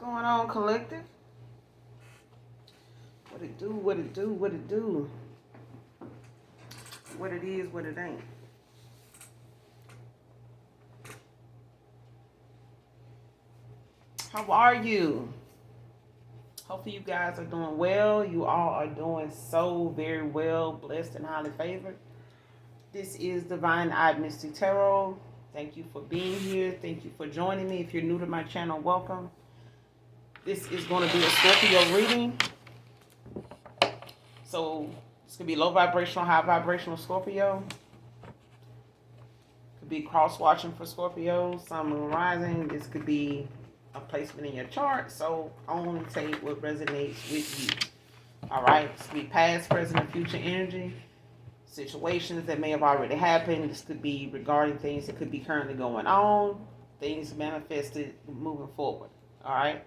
going on, collective? What it do, what it do, what it do. What it is, what it ain't. How are you? Hopefully you guys are doing well. You all are doing so very well, blessed and highly favored. This is Divine Eyed Misty Tarot. Thank you for being here. Thank you for joining me. If you're new to my channel, welcome. This is going to be a Scorpio reading. So this could be low vibrational, high vibrational Scorpio. Could be cross watching for Scorpio, Sun, Moon, Rising. This could be a placement in your chart. So only take what resonates with you. All right. This could be past, present, and future energy. Situations that may have already happened. This could be regarding things that could be currently going on. Things manifested moving forward. All right.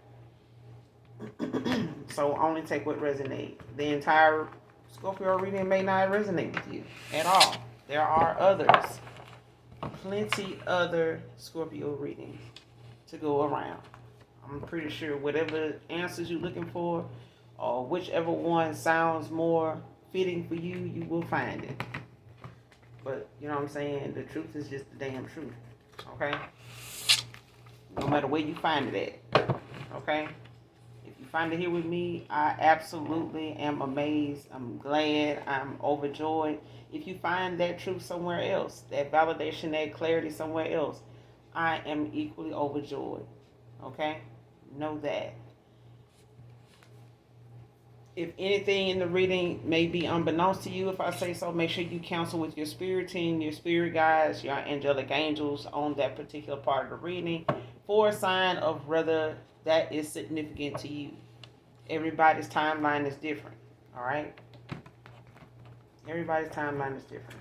So only take what resonates. The entire Scorpio reading may not resonate with you at all. There are others. Plenty other Scorpio readings to go around. I'm pretty sure whatever answers you're looking for or whichever one sounds more fitting for you, you will find it. But you know what I'm saying? The truth is just the damn truth. Okay? No matter where you find it at. Okay? If you find it here with me, I absolutely am amazed. I'm glad. I'm overjoyed. If you find that truth somewhere else, that validation, that clarity somewhere else, I am equally overjoyed. Okay? Know that. If anything in the reading may be unbeknownst to you, if I say so, make sure you counsel with your spirit team, your spirit guides, your angelic angels on that particular part of the reading for a sign of whether that is significant to you. Everybody's timeline is different. All right? Everybody's timeline is different.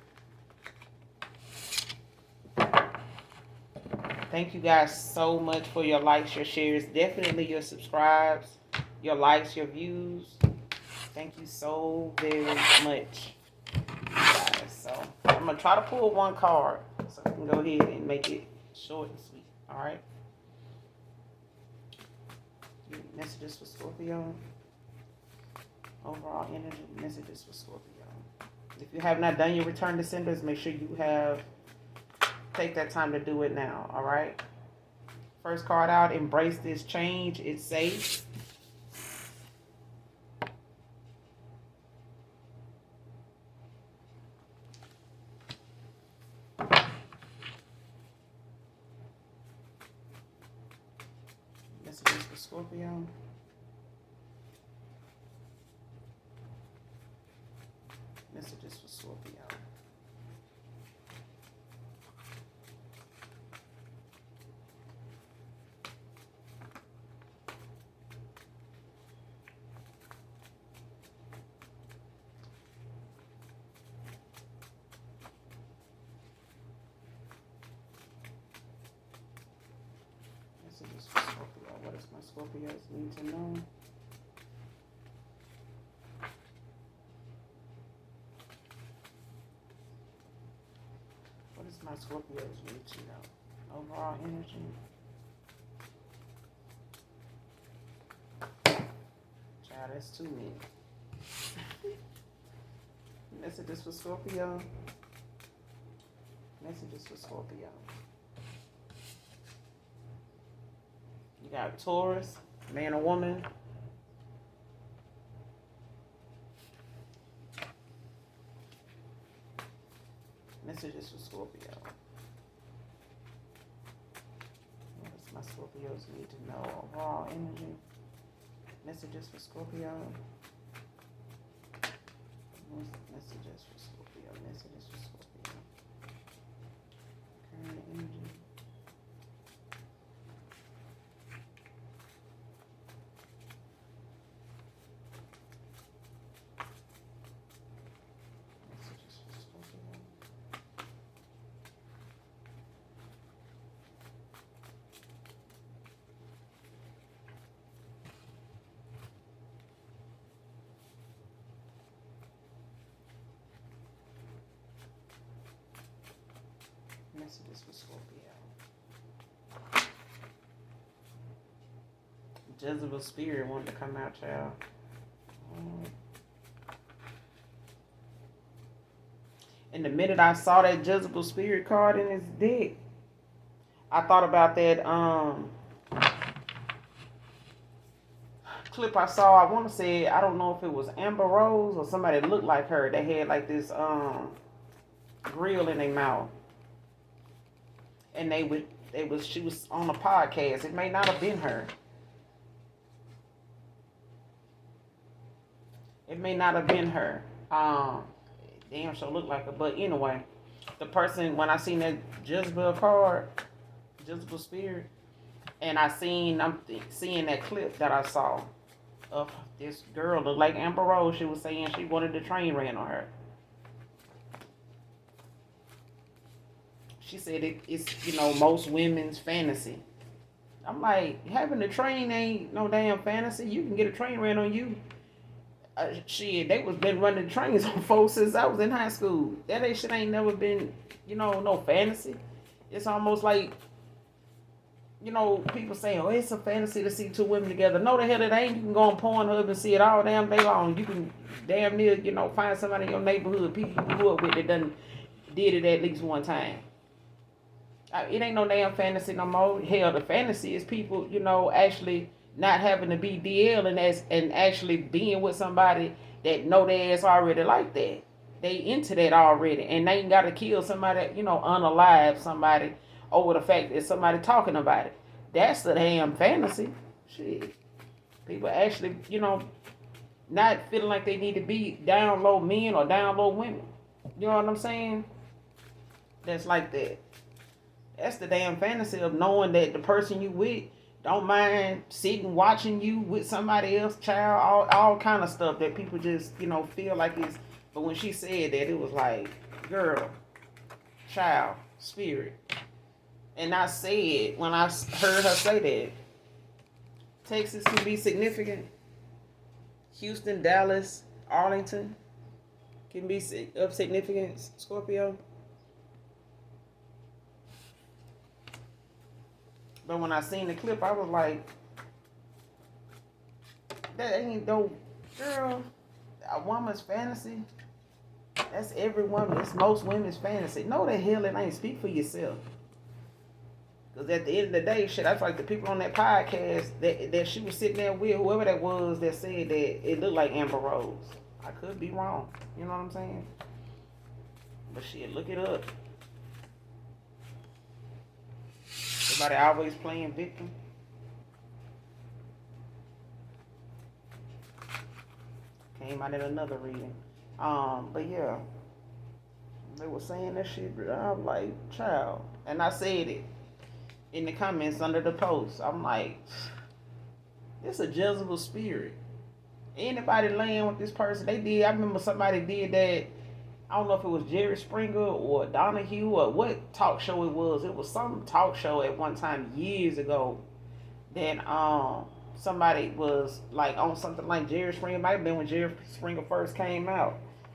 Thank you guys so much for your likes, your shares, definitely your subscribes, your likes, your views. Thank you so very much, guys. So I'm going to try to pull one card so I can go ahead and make it short and sweet. All right? Messages for Scorpio. Overall energy messages for Scorpio. If you have not done your return to senders, make sure you take that time to do it now. All right? First card out, embrace this change. It's safe. Messages for Scorpio. Messages for Scorpio. Messages for Scorpio. What does my Scorpios need to know? What does my Scorpios need to know? Overall energy. Child, that's too many. Messages for Scorpio. Messages for Scorpio. You got Taurus, man or woman. Messages for Scorpio. What does my Scorpios need to know? Overall energy. Messages for Scorpio. Messages for Scorpio. Messages for Scorpio. Current energy. Messages for Scorpio. Messages for Scorpio. Jezebel spirit wanted to come out, child. And the minute I saw that Jezebel spirit card in his deck, I thought about that clip I saw. I want to say, I don't know if it was Amber Rose or somebody that looked like her. They had like this grill in their mouth, and she was on a podcast. It may not have been her. It may not have been her. Damn sure looked like her. But anyway, the person, when I seen that Jezebel card, Jezebel spirit, and I'm seeing that clip that I saw of this girl looked like Amber Rose. She was saying she wanted the train ran on her. She said it's most women's fantasy. I'm like, having a train ain't no damn fantasy. You can get a train ran on you. Shit, they was been running trains on folks since I was in high school. That shit ain't never been, no fantasy. It's almost like, people saying, oh, it's a fantasy to see two women together. No, the hell it ain't. You can go on Pornhub and see it all damn day long. You can damn near, find somebody in your neighborhood, people you grew up with that done did it at least one time. It ain't no damn fantasy no more. Hell, the fantasy is people, actually not having to be DL and actually being with somebody that know their ass already like that. They into that already, and they ain't got to kill somebody, unalive somebody over the fact that somebody talking about it. That's the damn fantasy. Shit. People actually, not feeling like they need to be down low men or down low women. You know what I'm saying? That's like that. That's the damn fantasy of knowing that the person you with don't mind sitting watching you with somebody else, child, all kind of stuff that people just, feel like it's. But when she said that, it was like, girl, child, spirit. And I said, when I heard her say that, Texas can be significant. Houston, Dallas, Arlington can be of significance, Scorpio. But when I seen the clip, I was like, that ain't no, girl, a woman's fantasy. That's every woman. It's most women's fantasy. No, the hell it ain't. Speak for yourself. Because at the end of the day, shit, I feel like the people on that podcast that she was sitting there with, whoever that was that said that it looked like Amber Rose. I could be wrong. You know what I'm saying? But shit, look it up. Everybody always playing victim. Came out in another reading. But yeah, they were saying that shit. I'm like, child, and I said it in the comments under the post. I'm like, it's a Jezebel spirit. Anybody laying with this person, they did. I remember somebody did that. I don't know if it was Jerry Springer or Donahue or what talk show it was. It was some talk show at one time years ago that somebody was like on something like Jerry Springer. It might have been when Jerry Springer first came out.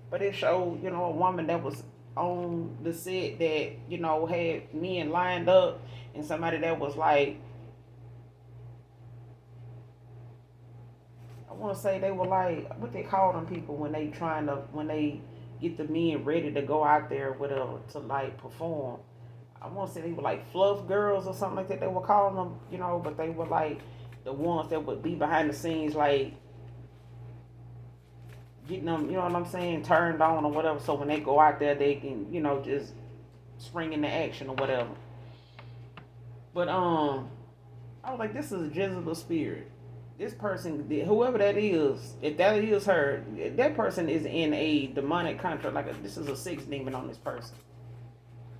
But it showed, a woman that was on the set that, had men lined up, and somebody that was like, I want to say they were like, what they call them people when they get the men ready to go out there whatever to like perform. I want to say they were like fluff girls or something like that. They were calling them, but they were like the ones that would be behind the scenes, like getting them, you know what I'm saying, turned on or whatever. So when they go out there, they can, just spring into action or whatever. But I was like, this is a Jezebel spirit. This person, whoever that is, if that is her, that person is in a demonic contract. This is a sex demon on this person.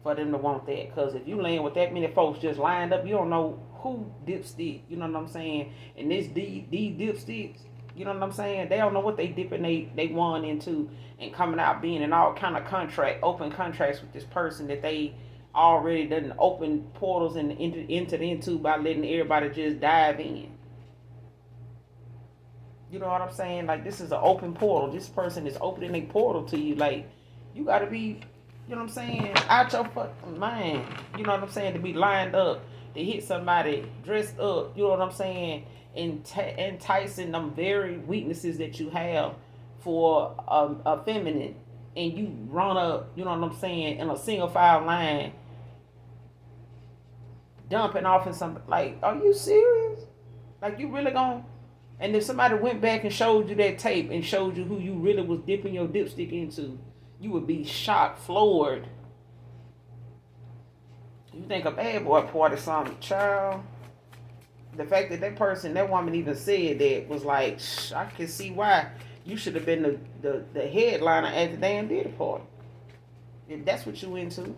For them to want that. Because if you laying with that many folks just lined up, you don't know who dipstick. You know what I'm saying? And these dipsticks, you know what I'm saying? They don't know what they dipping they won into and coming out being in all kind of open contracts with this person that they already done open portals and entered into by letting everybody just dive in. You know what I'm saying? Like, this is an open portal. This person is opening a portal to you. Like, you got to be, you know what I'm saying, out your fucking mind. You know what I'm saying? To be lined up, to hit somebody dressed up, you know what I'm saying, enticing them very weaknesses that you have for a feminine, and you run up, you know what I'm saying, in a single file line, dumping off in some, like, are you serious? Like, you really gonna? And if somebody went back and showed you that tape and showed you who you really was dipping your dipstick into, you would be shocked, floored. You think a bad boy party something, child. The fact that that woman even said that was like, I can see why you should have been the headliner at the damn dinner party. If that's what you into.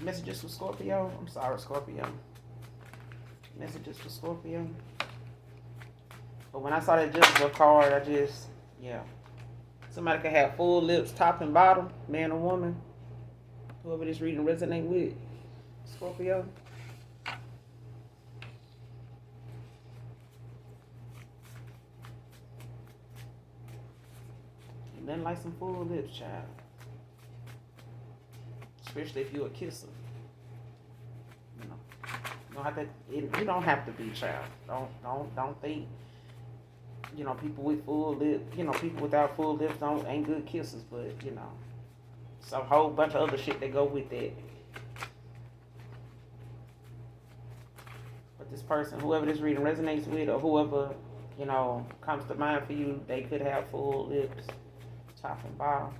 Messages for Scorpio. I'm sorry, Scorpio. Messages for Scorpio. But when I saw that Jezebel card, yeah. Somebody could have full lips, top and bottom, man or woman. Whoever this reading resonate with. Scorpio. Nothing like some full lips, child. Especially if you're a kisser. You know. You don't have to be, child. Don't think, people with full lips, people without full lips ain't good kissers, but it's a whole bunch of other shit that go with that. But this person, whoever this reading resonates with, or whoever, comes to mind for you, they could have full lips, top and bottom.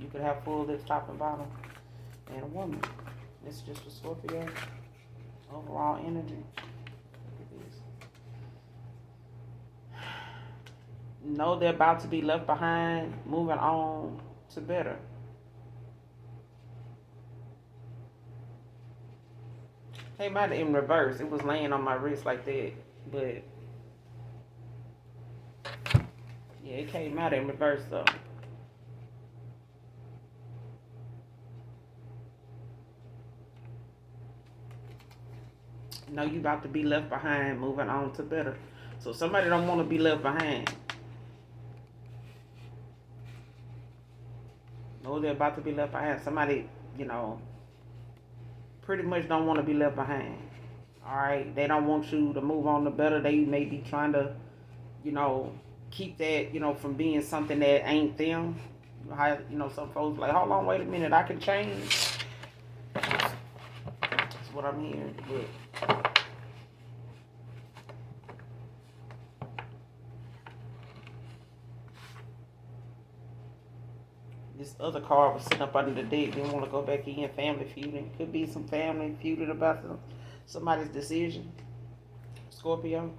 You could have full lips, top and bottom, and a woman. This is just for Scorpio. Overall energy. Look at this. Know they're about to be left behind, moving on to better. Came out in reverse. It was laying on my wrist like that, but yeah, it came out in reverse though. Know you about to be left behind, moving on to better. So somebody don't want to be left behind. Know they're about to be left behind. Somebody, pretty much don't want to be left behind. All right, they don't want you to move on to better. They may be trying to, keep that, from being something that ain't them. How, some folks like, hold on, wait a minute, I can change. That's what I'm hearing. But this other card was sitting up under the deck. Didn't want to go back in. Family feuding. Could be some family feuding about somebody's decision. Scorpio.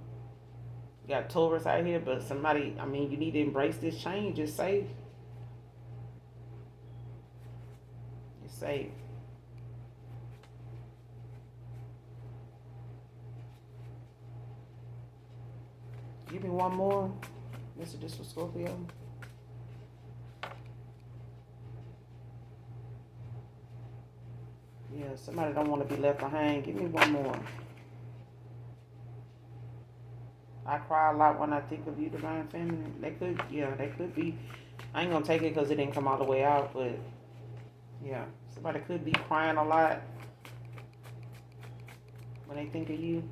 You got Taurus out here, but somebody, you need to embrace this change. It's safe. It's safe. Give me one more. Messages for Scorpio. Yeah, somebody don't want to be left behind. Give me one more. I cry a lot when I think of you, Divine Feminine. They could be. I ain't gonna take it because it didn't come all the way out, but yeah, somebody could be crying a lot when they think of you.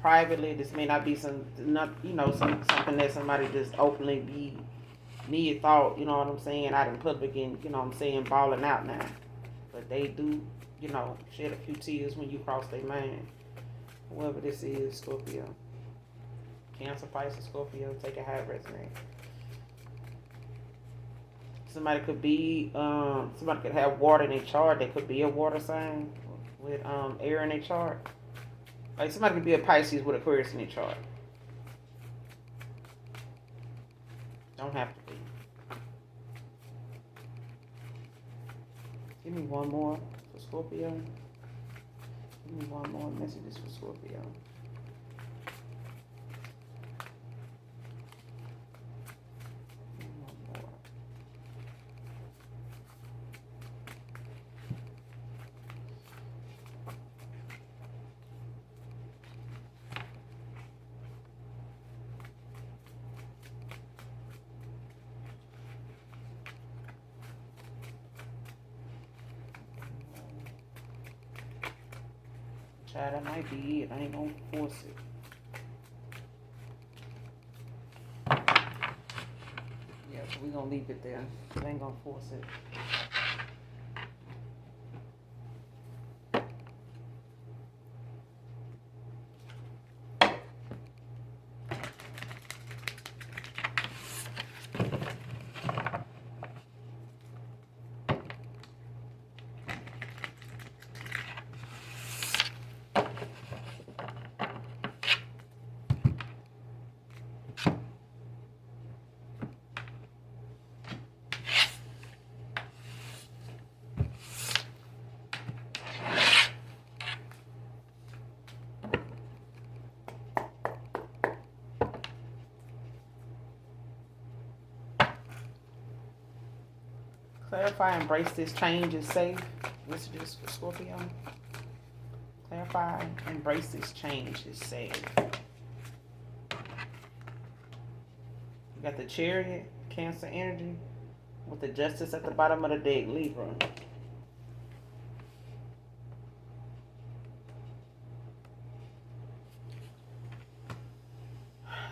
Privately, this may not be something that somebody just openly be mid thought, you know what I'm saying, out in public and, balling out now. But they do, shed a few tears when you cross their mind. Whoever this is, Scorpio. Cancer, Pisces, Scorpio, take a high resonate. Somebody could have water in their chart. They could be a water sign with air in their chart. Like somebody could be a Pisces with Aquarius in their chart. Don't have to be. Give me one more for Scorpio. Give me one more messages for Scorpio. Child, that might be it. I ain't gonna force it. Yeah, so we gonna leave it there. I ain't gonna force it. Clarify, embrace this change is safe. This is for Scorpio. Clarify, embrace this change is safe. You got the Chariot, Cancer energy, with the Justice at the bottom of the deck, Libra.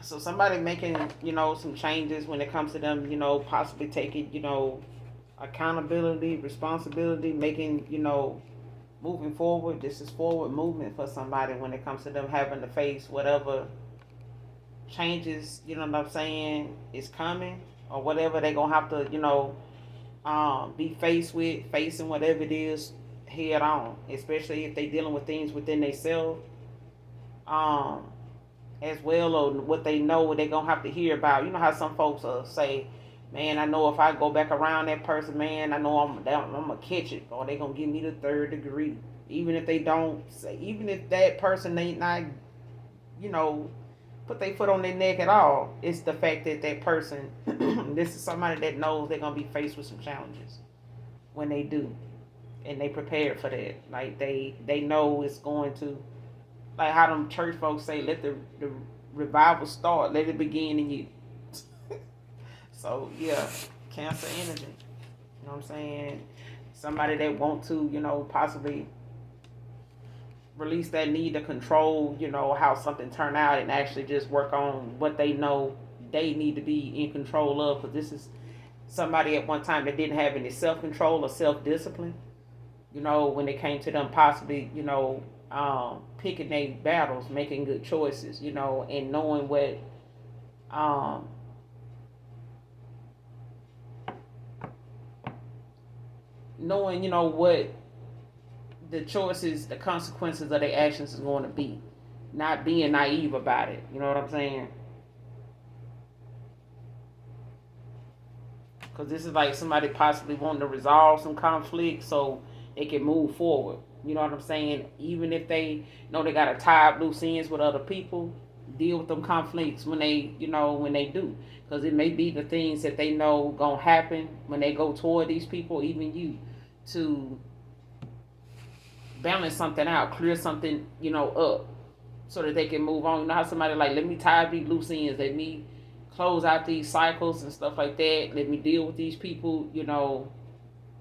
So somebody making, some changes when it comes to them, possibly taking, accountability, responsibility, making, moving forward. This is forward movement for somebody when it comes to them having to face whatever changes, you know what I'm saying, is coming, or whatever they're going to have to, be facing whatever it is head on, especially if they dealing with things within themselves, as well, or what they know, what they're going to have to hear about. You know how some folks say, man, I know if I go back around that person, man, I know I'm going to catch it, or they're going to give me the third degree. Even if they don't say, even if that person ain't not, put their foot on their neck at all, it's the fact that that person, this is somebody that knows they're going to be faced with some challenges when they do. And they prepared for that. Like, they know it's going to, like how them church folks say, let the revival start, let it begin in you. So, yeah, Cancer energy. You know what I'm saying? Somebody that want to, possibly release that need to control, how something turn out, and actually just work on what they know they need to be in control of. Because this is somebody at one time that didn't have any self-control or self-discipline, when it came to them possibly, picking their battles, making good choices, and knowing what, what the choices, the consequences of their actions is going to be. Not being naive about it. You know what I'm saying? Because this is like somebody possibly wanting to resolve some conflict so they can move forward. You know what I'm saying? Even if they know they got to tie up loose ends with other people, deal with them conflicts when they, when they do. Because it may be the things that they know going to happen when they go toward these people, even you, to balance something out, clear something, up, so that they can move on. You know how somebody like, let me tie up these loose ends, let me close out these cycles and stuff like that, let me deal with these people,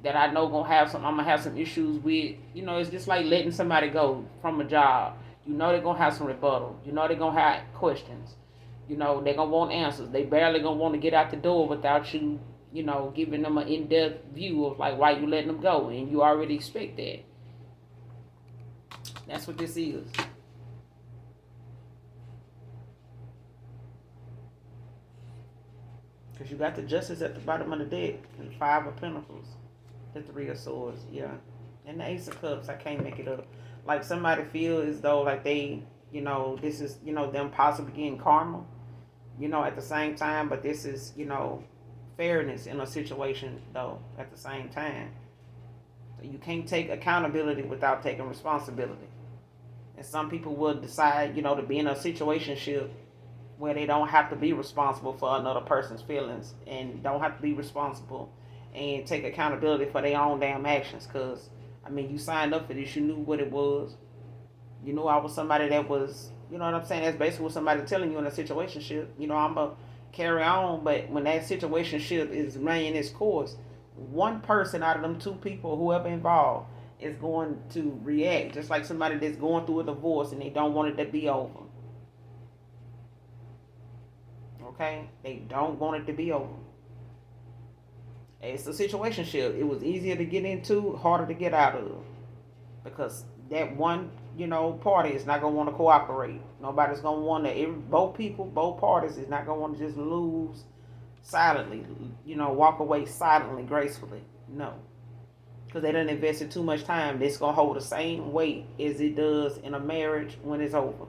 that I know I'm gonna have some issues with. It's just like letting somebody go from a job. They're gonna have some rebuttal. They're gonna have questions. They're gonna want answers. They barely gonna want to get out the door without you, giving them an in-depth view of like why you letting them go, and you already expect that. That's what this is. Because you got the Justice at the bottom of the deck, and the Five of Pentacles, the Three of Swords, yeah, and the Ace of Cups. I can't make it up. Like somebody feel as though like they, this is, them possibly getting karma, at the same time, but this is, fairness in a situation though at the same time. So you can't take accountability without taking responsibility. And some people will decide, to be in a situationship where they don't have to be responsible for another person's feelings, and don't have to be responsible and take accountability for their own damn actions. Because, you signed up for this, you knew what it was. You knew I was somebody that was, you know what I'm saying? That's basically what somebody telling you in a situationship. I'm going to carry on, but when that situationship is running its course, one person out of them two people, whoever involved, is going to react, just like somebody that's going through a divorce and they don't want it to be over. Okay? They don't want it to be over. It's a situationship. It was easier to get into, harder to get out of. Because that one, party is not gonna want to cooperate. Nobody's gonna want to. Both parties is not gonna want to just lose silently. Walk away silently, gracefully. No, because they done invested too much time. It's gonna hold the same weight as it does in a marriage when it's over.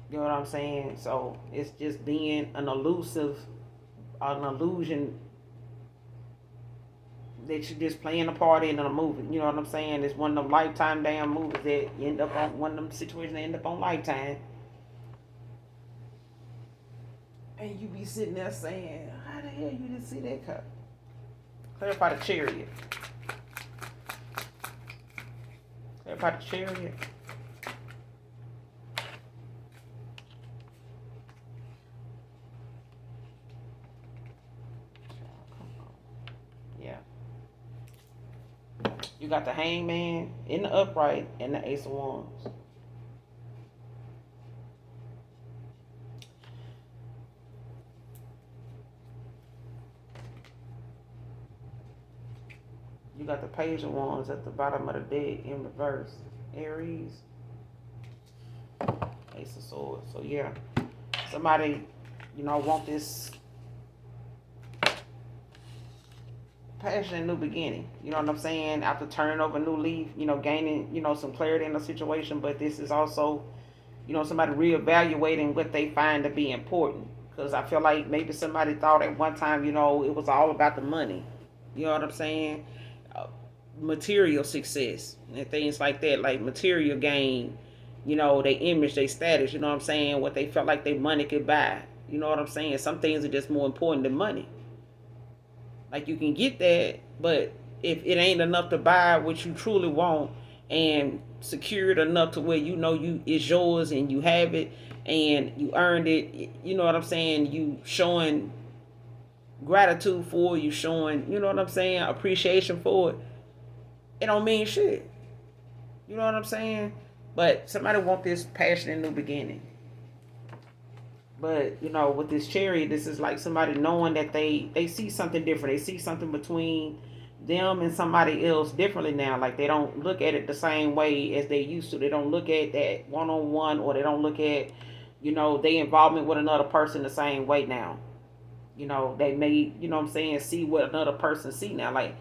You know what I'm saying? So it's just being an illusion that you just playing a party in a movie. You know what I'm saying? It's one of them Lifetime damn movies that end up on one of them situations that end up on Lifetime. And you be sitting there saying, how the hell you didn't see that cut? Clarify the chariot. Clarify the chariot. Yeah. You got the Hangman in the upright and the Ace of Wands. You got the Page of Wands at the bottom of the deck in reverse. Aries. Ace of Swords. So yeah, somebody, want this passion new beginning. You know what I'm saying? After turning over a new leaf, gaining, some clarity in the situation. But this is also, somebody reevaluating what they find to be important. Because I feel like maybe somebody thought at one time, it was all about the money. You know what I'm saying? Material success and things like that, like material gain, their image, their status, you know what I'm saying, what they felt like their money could buy. You know what I'm saying? Some things are just more important than money. Like you can get that, but if it ain't enough to buy what you truly want and secure it enough to where you it's yours and you have it and you earned it, you know what I'm saying, you showing gratitude for it, you showing, you know what I'm saying, appreciation for it, it don't mean shit. You know what I'm saying? But somebody want this passionate new beginning. But with this chariot, this is like somebody knowing that they see something different. They see something between them and somebody else differently now. Like they don't look at it the same way as they used to. They don't look at that one on one, or they don't look at their involvement with another person the same way now. They may, what I'm saying, see what another person see now. Like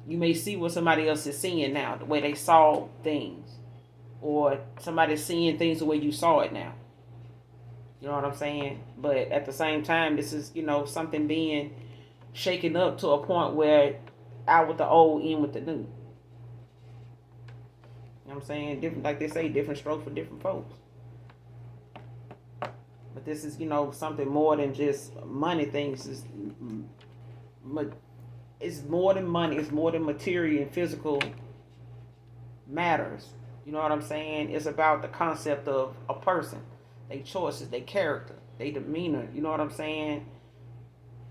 you may see what somebody else is seeing now, the way they saw things, or somebody's seeing things the way you saw it now. You know what I'm saying? But at the same time, this is, something being shaken up to a point where out with the old, in with the new. You know what I'm saying? Different, like they say, different strokes for different folks. But this is, something more than just money things. It's more than money. It's more than material and physical matters. You know what I'm saying? It's about the concept of a person, their choices, their character, their demeanor. You know what I'm saying?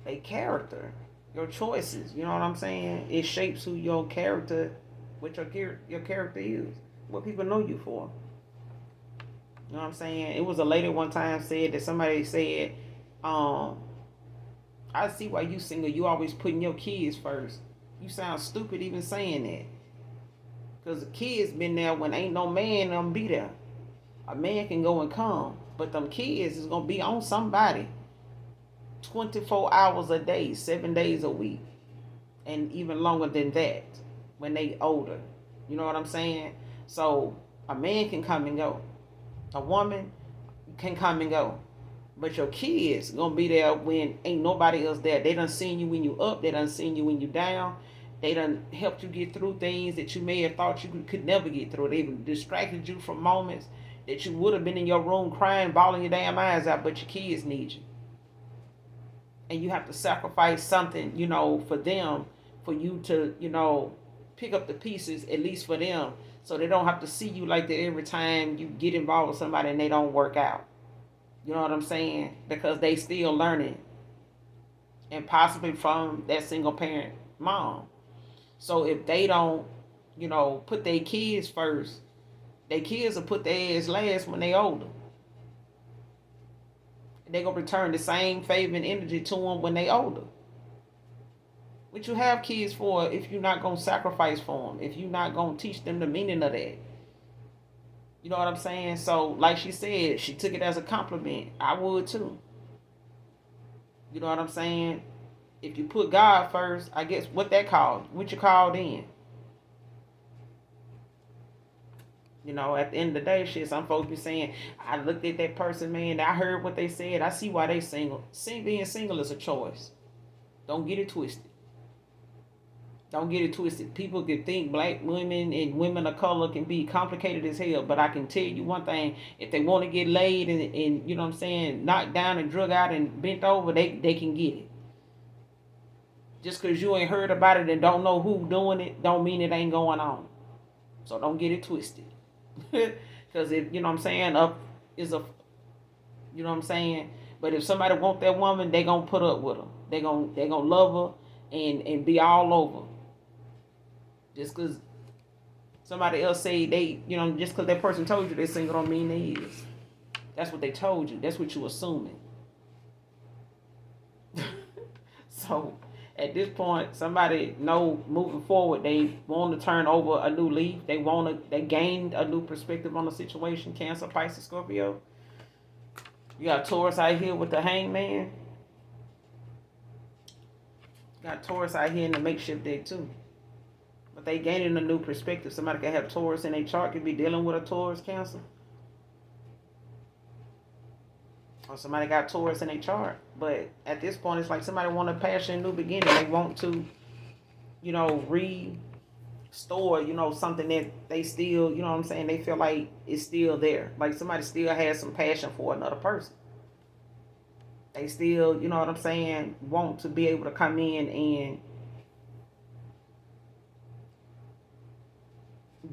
Their character, your choices. You know what I'm saying? It shapes who your character, what your character is, what people know you for. You know what I'm saying? It was a lady one time said that somebody said, I see why you single. You always putting your kids first. You sound stupid even saying that. Because the kids been there when ain't no man them be there. A man can go and come, but them kids is going to be on somebody 24 hours a day, 7 days a week, and even longer than that when they older. You know what I'm saying? So a man can come and go. A woman can come and go. But your kids gonna be there when ain't nobody else there. They done seen you when you up. They done seen you when you down. They done helped you get through things that you may have thought you could never get through. They distracted you from moments that you would have been in your room crying, bawling your damn eyes out, but your kids need you. And you have to sacrifice something, for them, for you to, pick up the pieces, at least for them, so they don't have to see you like that every time you get involved with somebody and they don't work out. You know what I'm saying? Because they still learning. And possibly from that single parent mom. So if they don't, put their kids first, their kids will put their ass last when they older. They gonna return the same favor and energy to them when they older. What you have kids for if you're not gonna sacrifice for them? If you're not gonna teach them the meaning of that? You know what I'm saying? So, like she said, she took it as a compliment. I would too. You know what I'm saying? If you put God first, I guess what that called? What you called in? At the end of the day, shit, some folks be saying, I looked at that person, man, I heard what they said. I see why they single. Being single is a choice. Don't get it twisted. Don't get it twisted. People can think black women and women of color can be complicated as hell, but I can tell you one thing: if they want to get laid and you know what I'm saying, knocked down and drug out and bent over, they can get it. Just because you ain't heard about it and don't know who doing it, don't mean it ain't going on. So don't get it twisted. Because if you know what I'm saying, up is a, you know what I'm saying. But if somebody want that woman, they gonna put up with her. They gonna love her and be all over. Just because somebody else say they, just because that person told you they single don't mean they is. That's what they told you. That's what you assuming. So at this point, somebody know moving forward, they want to turn over a new leaf. They gained a new perspective on the situation. Cancer, Pisces, Scorpio. You got Taurus out here with the hangman. Got Taurus out here in the makeshift deck too. But they gaining a new perspective. Somebody can have Taurus in their chart, could be dealing with a Taurus Cancer. Or somebody got Taurus in their chart. But at this point, it's like somebody want a passion, new beginning. They want to, restore, something that they still, you know what I'm saying, they feel like it's still there. Like somebody still has some passion for another person. They still, you know what I'm saying, want to be able to come in and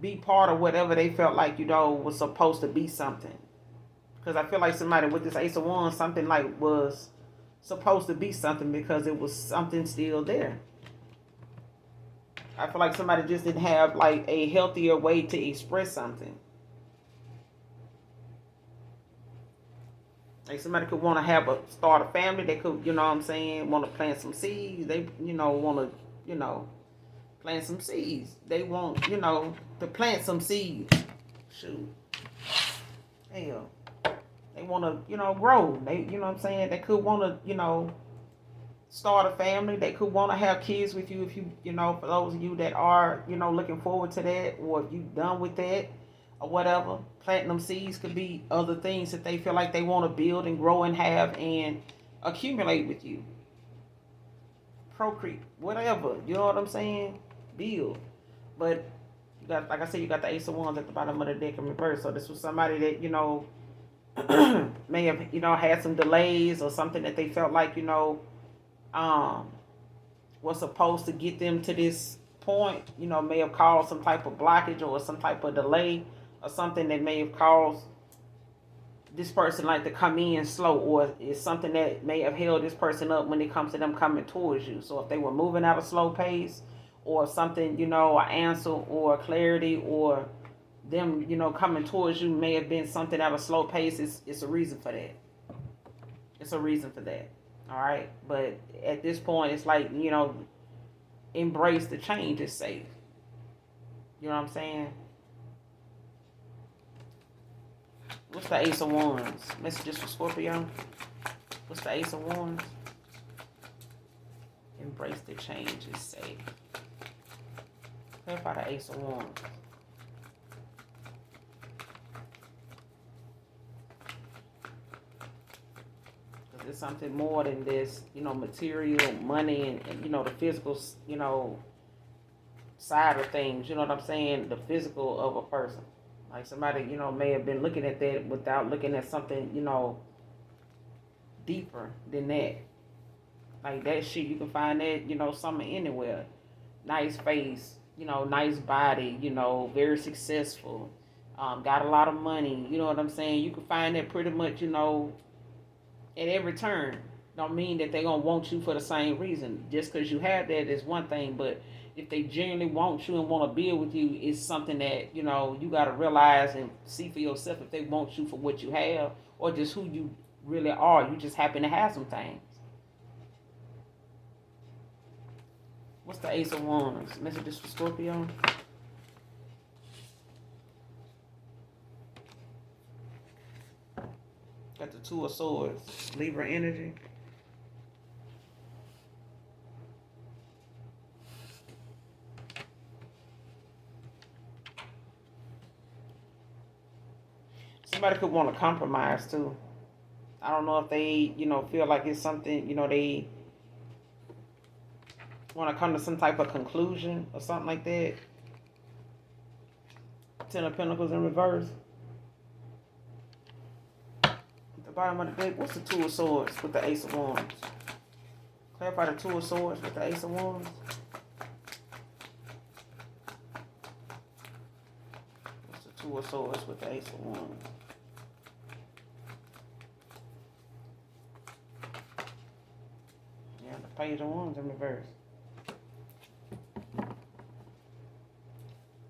be part of whatever they felt like, was supposed to be something. Because I feel like somebody with this Ace of Wands, something like was supposed to be something because it was something still there. I feel like somebody just didn't have like a healthier way to express something. Like somebody could want to start a family. They could, you know what I'm saying, want to plant some seeds. They, want to, plant some seeds. They want, to plant some seeds. Shoot. Hell. They want to, grow. They, you know what I'm saying? They could want to, start a family. They could want to have kids with you if you, for those of you that are, looking forward to that, or if you done with that or whatever. Planting them seeds could be other things that they feel like they want to build and grow and have and accumulate with you. Procreate, whatever. You know what I'm saying? Build. But you got, like I said, you got the Ace of Wands at the bottom of the deck in reverse. So this was somebody that, may have, had some delays or something that they felt like, was supposed to get them to this point, may have caused some type of blockage or some type of delay or something that may have caused this person like to come in slow, or it's something that may have held this person up when it comes to them coming towards you. So if they were moving at a slow pace or something, an answer or clarity or them, coming towards you may have been something at a slow pace. It's a reason for that. It's a reason for that. All right. But at this point, it's like, embrace the change is safe. You know what I'm saying? What's the Ace of Wands? Messages for Scorpio. What's the Ace of Wands? Embrace the change is safe. Clarify the Ace of Wands. It's something more than this, material, money, and the physical, side of things. You know what I'm saying? The physical of a person. Like somebody, may have been looking at that without looking at something, deeper than that. Like that shit, you can find that, something anywhere. Nice face, nice body, very successful, got a lot of money. You know what I'm saying? You can find that pretty much, at every turn. Don't mean that they're going to want you for the same reason. Just because you have that is one thing, but if they genuinely want you and want to build with you, it's something that, you know, you got to realize and see for yourself if they want you for what you have or just who you really are. You just happen to have some things. What's the Ace of Wands? Messages for Scorpio? Got the Two of Swords. Libra energy. Somebody could want to compromise too. I don't know if they, you know, feel like it's something, you know, they want to come to some type of conclusion or something like that. Ten of Pentacles in reverse. At the bottom of the deck, what's the Two of Swords with the Ace of Wands? Clarify the Two of Swords with the Ace of Wands. What's the Two of Swords with the Ace of Wands? Yeah, the Page of Wands in reverse.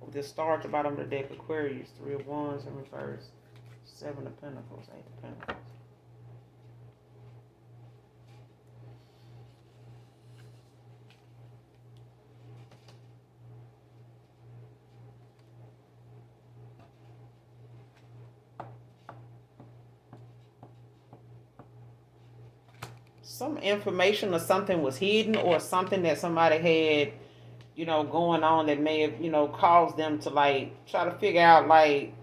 With the Star at the bottom of the deck, Aquarius, Three of Wands in reverse. Seven of Pentacles, Eight of Pentacles. Some information or something was hidden or something that somebody had, you know, going on that may have, you know, caused them to like try to figure out like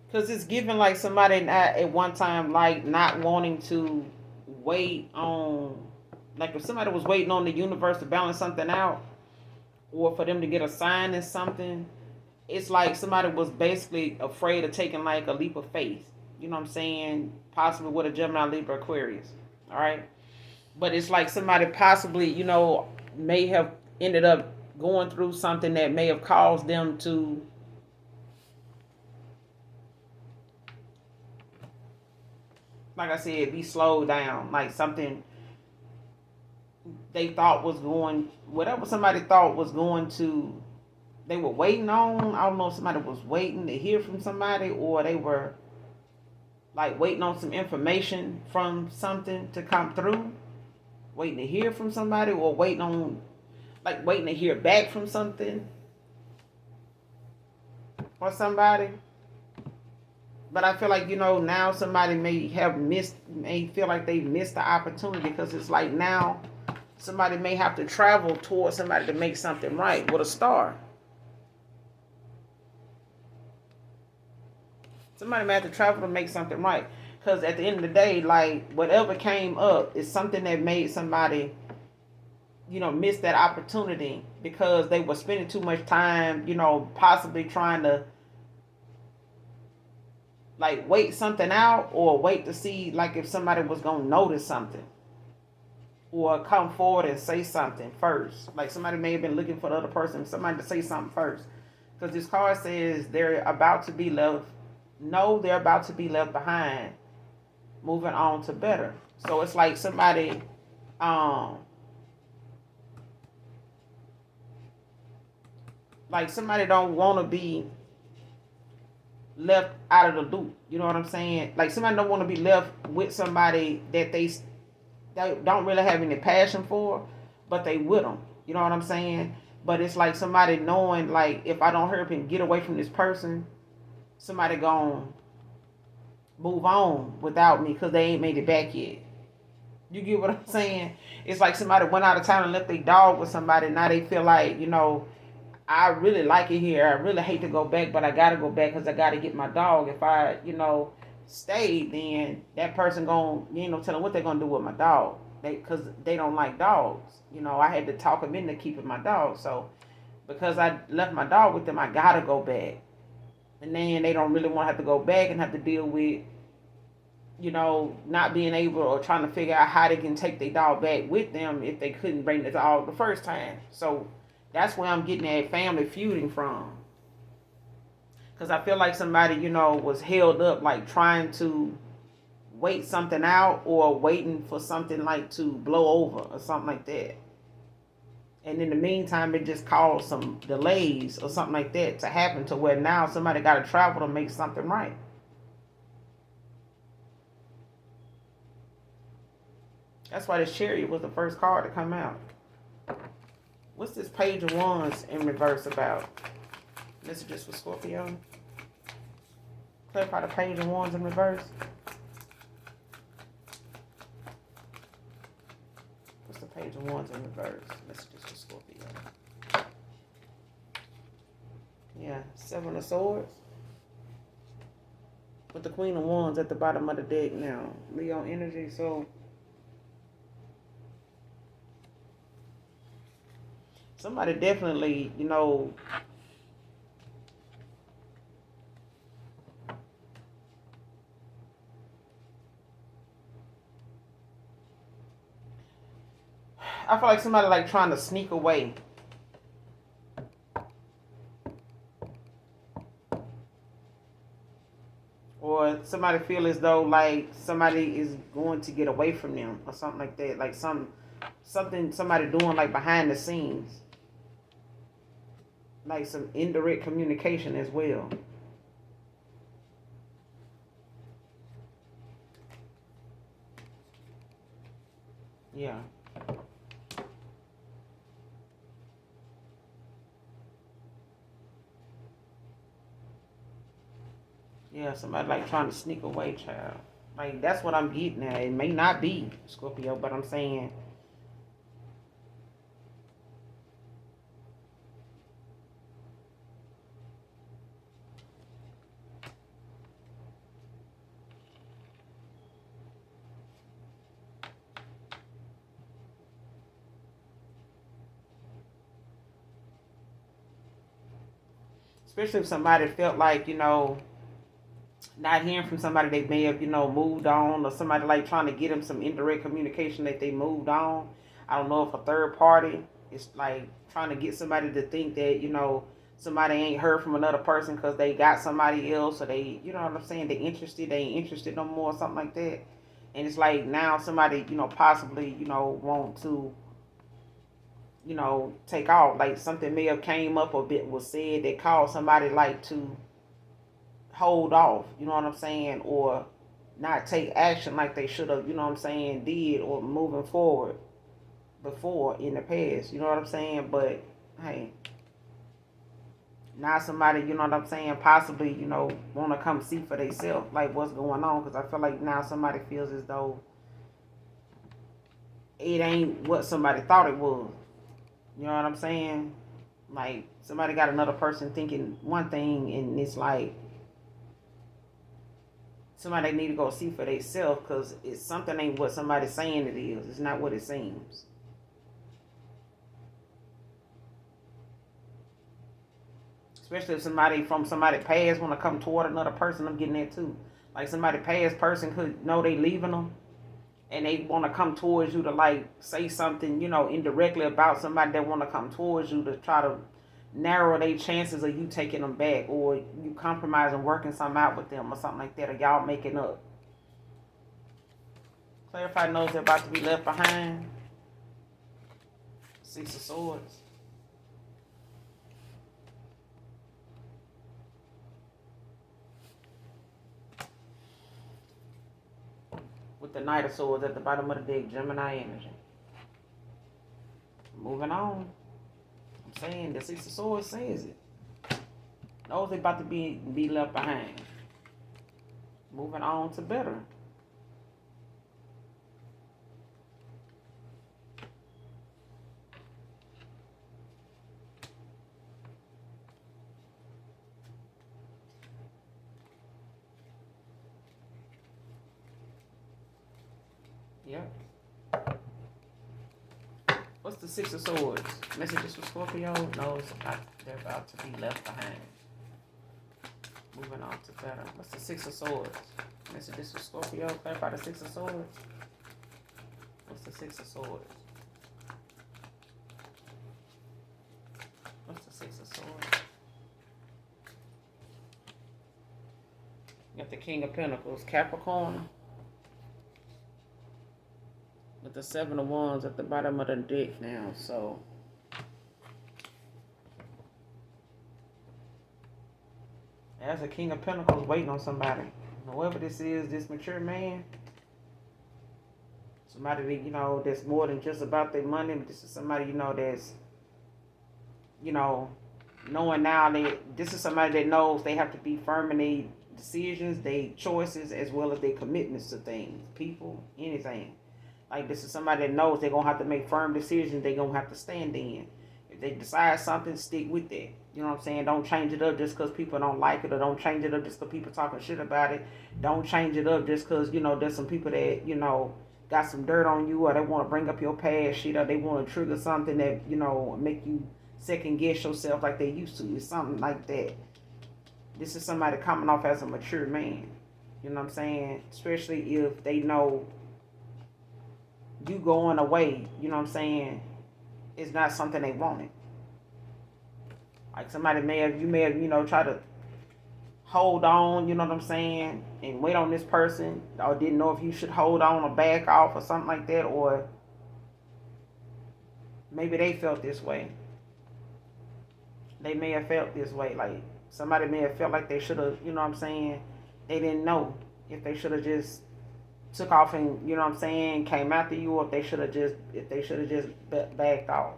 because it's given like somebody at one time like not wanting to wait on, like if somebody was waiting on the universe to balance something out or for them to get a sign in something, it's like somebody was basically afraid of taking like a leap of faith. You know what I'm saying? Possibly with a Gemini, Libra, Aquarius. All right. But it's like somebody possibly, you know, may have ended up going through something that may have caused them to like I said, be slowed down. Like something they thought was going, whatever somebody thought was going to, they were waiting on. I don't know if somebody was waiting to hear from somebody or they were like waiting on some information from something to come through. Waiting to hear from somebody or waiting on, like waiting to hear back from something or somebody. But I feel like, you know, now somebody may feel like they missed the opportunity because it's like now somebody may have to travel towards somebody to make something right with a star. Somebody may have to travel to make something right. Because at the end of the day, like whatever came up is something that made somebody, you know, miss that opportunity because they were spending too much time, you know, possibly trying to like wait something out or wait to see like if somebody was going to notice something or come forward and say something first. Like somebody may have been looking for the other person, somebody to say something first. Because this card says they're about to be left. No, they're about to be left behind. Moving on to better. So it's like somebody like somebody don't want to be left out of the loop. You know what I'm saying? Like somebody don't want to be left with somebody that they don't really have any passion for, but they with them. You know what I'm saying? But it's like somebody knowing like if I don't hurry up and get away from this person, somebody gonna move on without me because they ain't made it back yet. You get what I'm saying? It's like somebody went out of town and left their dog with somebody. Now they feel like, you know, I really like it here. I really hate to go back, but I got to go back because I got to get my dog. If I, you know, stay, then that person going to, you know, tell them what they're going to do with my dog. Because they don't like dogs. You know, I had to talk them into keeping my dog. So because I left my dog with them, I got to go back. And then they don't really want to have to go back and have to deal with, you know, not being able or trying to figure out how they can take their dog back with them if they couldn't bring the dog the first time. So that's where I'm getting that family feuding from. Because I feel like somebody, you know, was held up like trying to wait something out or waiting for something like to blow over or something like that. And in the meantime, it just caused some delays or something like that to happen to where now somebody got to travel to make something right. That's why this Chariot was the first card to come out. What's this Page of Wands in reverse about? Messages for Scorpio. Clarify the Page of Wands in reverse. What's the Page of Wands in reverse? Messages for Scorpio. Yeah, Seven of Swords. With the Queen of Wands at the bottom of the deck now. Leo energy, so somebody definitely, I feel like somebody like trying to sneak away. Or somebody feel as though like somebody is going to get away from them or something like that. Like something somebody doing like behind the scenes. Like some indirect communication as well. Yeah. Yeah, somebody like trying to sneak away, child. Like that's what I'm getting at. It may not be Scorpio, but I'm saying especially if somebody felt like, not hearing from somebody they may have, moved on, or somebody like trying to get them some indirect communication that they moved on. I don't know if a third party is like trying to get somebody to think that, somebody ain't heard from another person because they got somebody else, or they, you know what I'm saying, they ain't interested no more, or something like that. And it's like now somebody, possibly, want to, take off. Like something may have came up a bit was said that caused somebody like to hold off, you know what I'm saying, or not take action like they should have, did or moving forward before in the past, you know what I'm saying? But hey, now somebody, you know what I'm saying, possibly, want to come see for themselves like what's going on, because I feel like now somebody feels as though it ain't what somebody thought it was. You know what I'm saying? Like somebody got another person thinking one thing, and it's like somebody need to go see for themselves, because it's something ain't what somebody's saying it is. It's not what it seems. Especially if somebody from somebody past want to come toward another person, I'm getting that too. Like somebody past person could know they leaving them, and they want to come towards you to like say something, indirectly about somebody that want to come towards you to try to narrow their chances of you taking them back, or you compromising working something out with them or something like that, or y'all making up. Clarify knows they're about to be left behind. Six of Swords. With the Knight of Swords at the bottom of the deck, Gemini energy. Moving on. I'm saying the Six of Swords says it. Knows they're about to be left behind. Moving on to better. Yep. What's the Six of Swords? Messages for Scorpio? No, they're about to be left behind. Moving on to better. What's the Six of Swords? Messages for Scorpio? Clarify the Six of Swords. What's the Six of Swords? What's the Six of Swords? You got the King of Pentacles, Capricorn. the Seven of Wands at the bottom of the deck now. So as a King of Pentacles waiting on somebody. Whoever this is, this mature man, somebody that, that's more than just about their money, but this is somebody, that's, knowing now that this is somebody that knows they have to be firm in their decisions, their choices, as well as their commitments to things, people, anything. Like, this is somebody that knows they're going to have to make firm decisions they're going to have to stand in. If they decide something, stick with that. You know what I'm saying? Don't change it up just because people don't like it, or don't change it up just because people talking shit about it. Don't change it up just because, there's some people that, got some dirt on you, or they want to bring up your past shit, or they want to trigger something that, make you second guess yourself like they used to. It's something like that. This is somebody coming off as a mature man. You know what I'm saying? Especially if they know you going away, you know what I'm saying, it's not something they wanted. Like somebody you may have, try to hold on, you know what I'm saying, and wait on this person, or didn't know if you should hold on or back off or something like that, or maybe they felt this way. They may have felt this way, like somebody may have felt like they should have, you know what I'm saying, they didn't know if they should have just took off and, you know what I'm saying, came after you, or if they should have just backed off.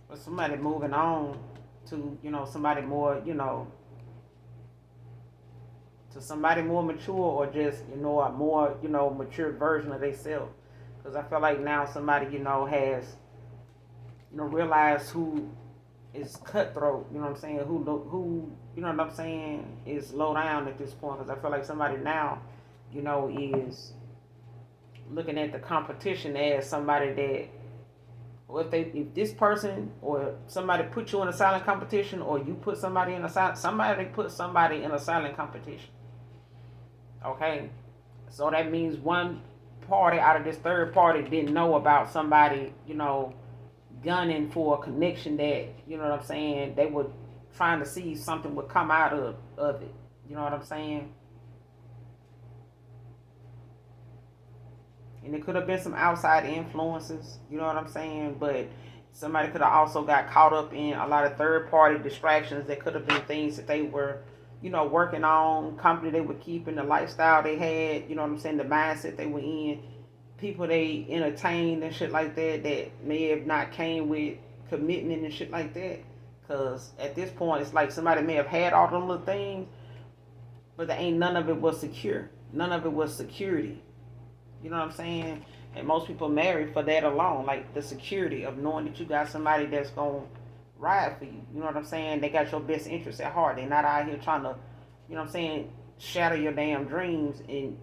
But somebody moving on to, somebody more, to somebody more mature, or just, a more, mature version of themselves. Because I feel like now somebody, has, realized who is cutthroat, you know what I'm saying, who, you know what I'm saying, is low down at this point. Because I feel like somebody now, is looking at the competition as somebody that, if this person or somebody put you in a silent competition, or you put somebody in a silent competition. Okay, so that means one party out of this third party didn't know about somebody, gunning for a connection that, you know what I'm saying, they were trying to see something would come out of it. You know what I'm saying? And it could have been some outside influences, you know what I'm saying? But somebody could have also got caught up in a lot of third-party distractions. That could have been things that they were, working on, company they were keeping, the lifestyle they had, you know what I'm saying, the mindset they were in, people they entertained and shit like that may have not came with commitment and shit like that. Because at this point, it's like somebody may have had all them little things, but none of it was secure. None of it was security. You know what I'm saying? And most people marry for that alone, like the security of knowing that you got somebody that's going to ride for you. You know what I'm saying? They got your best interests at heart. They're not out here trying to, you know what I'm saying, shatter your damn dreams, and,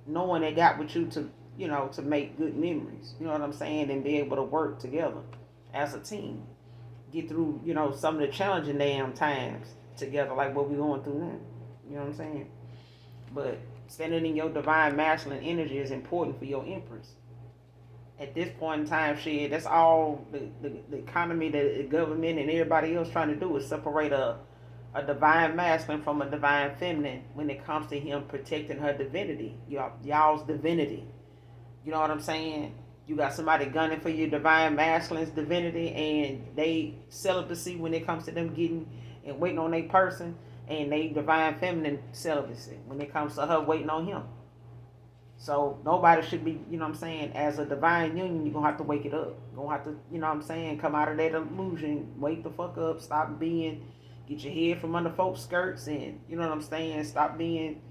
knowing they got with you to, to make good memories. You know what I'm saying? And be able to work together as a team. Get through, some of the challenging damn times together, like what we're going through now. You know what I'm saying? But standing in your divine masculine energy is important for your empress. At this point in time, shit, that's all the economy, the government, and everybody else trying to do is separate a divine masculine from a divine feminine when it comes to him protecting her divinity, y'all's divinity. You know what I'm saying? You got somebody gunning for your divine masculine's divinity, and they celibacy when it comes to them getting and waiting on their person, and they divine feminine celibacy when it comes to her waiting on him. So nobody should be, you know what I'm saying, as a divine union, you're going to have to wake it up. You're going to have to, you know what I'm saying, come out of that illusion, wake the fuck up, stop being, get your head from under folks' skirts, and, you know what I'm saying, stop being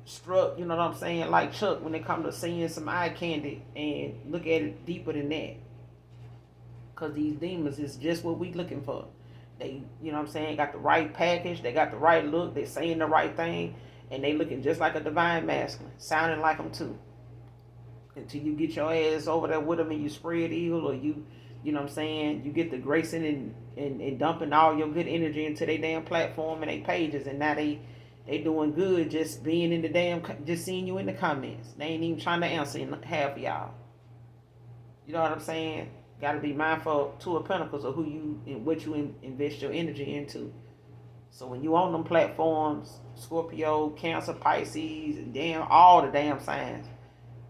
struck, you know what I'm saying, like Chuck when it comes to seeing some eye candy, and look at it deeper than that. Because these demons is just what we looking for. They, you know what I'm saying, got the right package, they got the right look, they saying the right thing, and they looking just like a divine masculine, sounding like them too. until you get your ass over there with them and you spread eagle, or you know what I'm saying, you get the gracing and dumping all your good energy into their damn platform and their pages, and now they doing good just being in the damn, just seeing you in the comments. They ain't even trying to answer half of y'all. You know what I'm saying? Got to be mindful, Two of Pentacles, of who you and what you invest your energy into. So when you on them platforms, Scorpio, Cancer, Pisces, damn, all the damn signs,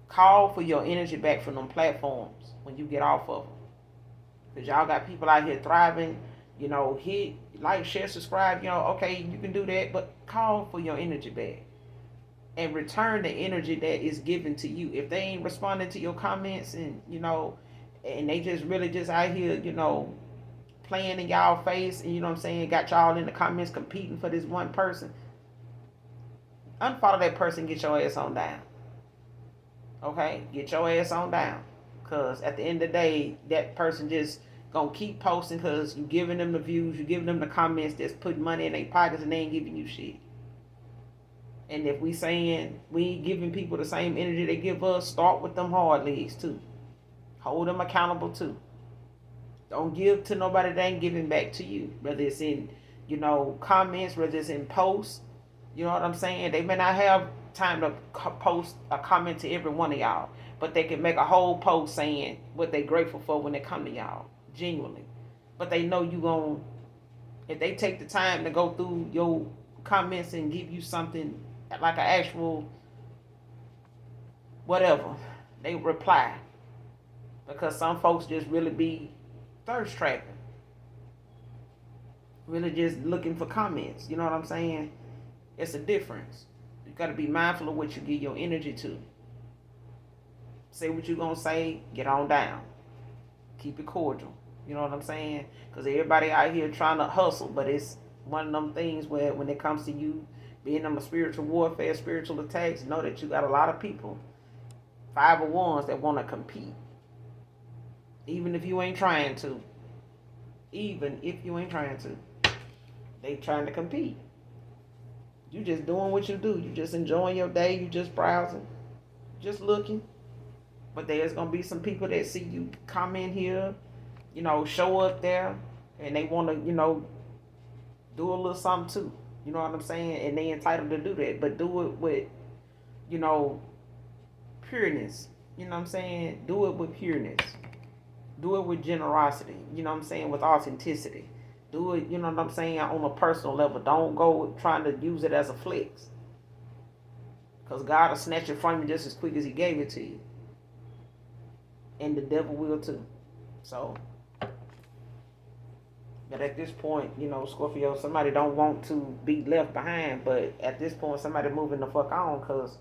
call for your energy back from them platforms when you get off of them. Because y'all got people out here thriving, you know, hit, like, share, subscribe, you know, okay, you can do that, but call for your energy back. And return the energy that is given to you. If they ain't responding to your comments and, you know, and they just really just out here, you know, playing in y'all face, and you know what I'm saying, got y'all in the comments competing for this one person, unfollow that person, get your ass on down. Okay? Get your ass on down. Because at the end of the day, that person just gonna keep posting because you giving them the views, you giving them the comments that's putting money in their pockets, and they ain't giving you shit. And if we saying we ain't giving people the same energy they give us, start with them hard legs too. Hold them accountable too. Don't give to nobody that ain't giving back to you. Whether it's in, you know, comments, whether it's in posts. You know what I'm saying? They may not have time to post a comment to every one of y'all, but they can make a whole post saying what they grateful for when they come to y'all, genuinely. But they know you gon', if they take the time to go through your comments and give you something like an actual whatever, they reply. Because some folks just really be thirst trapping, really just looking for comments. You know what I'm saying? It's a difference. You got to be mindful of what you give your energy to. Say what you gonna say, get on down, keep it cordial. You know what I'm saying? Because everybody out here trying to hustle, but it's one of them things where when it comes to you being on a spiritual warfare, spiritual attacks, know that you got a lot of people, 5 of Wands, that want to compete. Even if you ain't trying to. Even if you ain't trying to. They trying to compete. You just doing what you do. You just enjoying your day. You just browsing. Just looking. But there's going to be some people that see you come in here, you know, show up there, and they want to, you know, do a little something too. You know what I'm saying? And they entitled to do that. But do it with, you know, pureness. You know what I'm saying? Do it with pureness. Do it with generosity. You know what I'm saying? With authenticity. Do it, you know what I'm saying, on a personal level. Don't go trying to use it as a flex. Because God will snatch it from you just as quick as he gave it to you. And the devil will too. So, but at this point, you know, Scorpio, somebody don't want to be left behind. But at this point, somebody moving the fuck on because